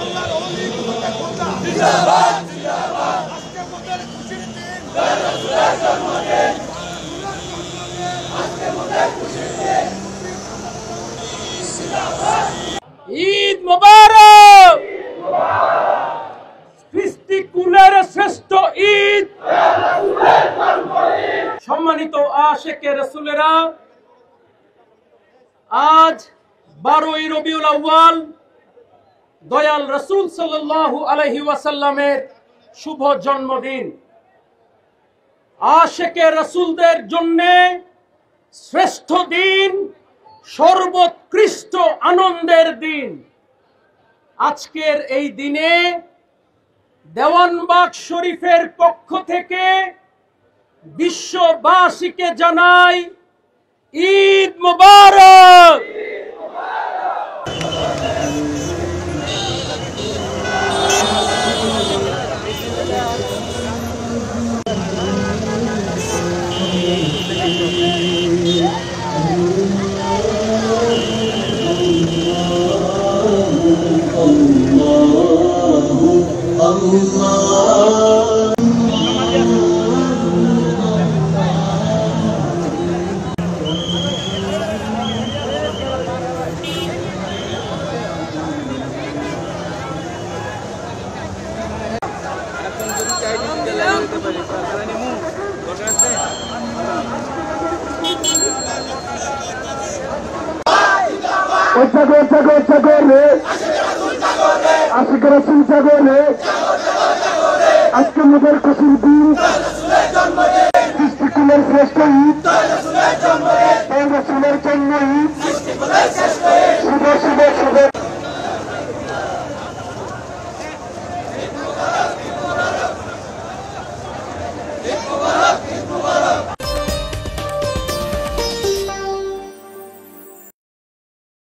আল্লাহর ওলি কুতুবে খোদা জিন্দাবাদ জিন্দাবাদ। আজকে মোদের খুশির দিন, রাসূলের জন্মদিন, আজকে মোদের খুশির দিন। ঈদ মোবারক। সৃষ্টিকুলের শ্রেষ্ঠ ঈদ, সম্মানিত আশিকে রাসূলেরা, আজ 12ই রবিউল আউয়াল দয়াল রাসূল সাল্লাল্লাহু আলাইহি ওয়াসাল্লামের শুভ জন্মদিন। আশিকে রাসূলদের জন্য শ্রেষ্ঠ দিন, সর্বোৎকৃষ্ট আনন্দের দিন। আজকের এই দিনে দেওয়ানবাগ শরীফের পক্ষ থেকে বিশ্ববাসীকে জানাই ঈদ মোবারক। আশিকে রাসূল জাগরে, আজকে মোদের খুশির দিন, সৃষ্টিকুলের শ্রেষ্ঠ ঈদ,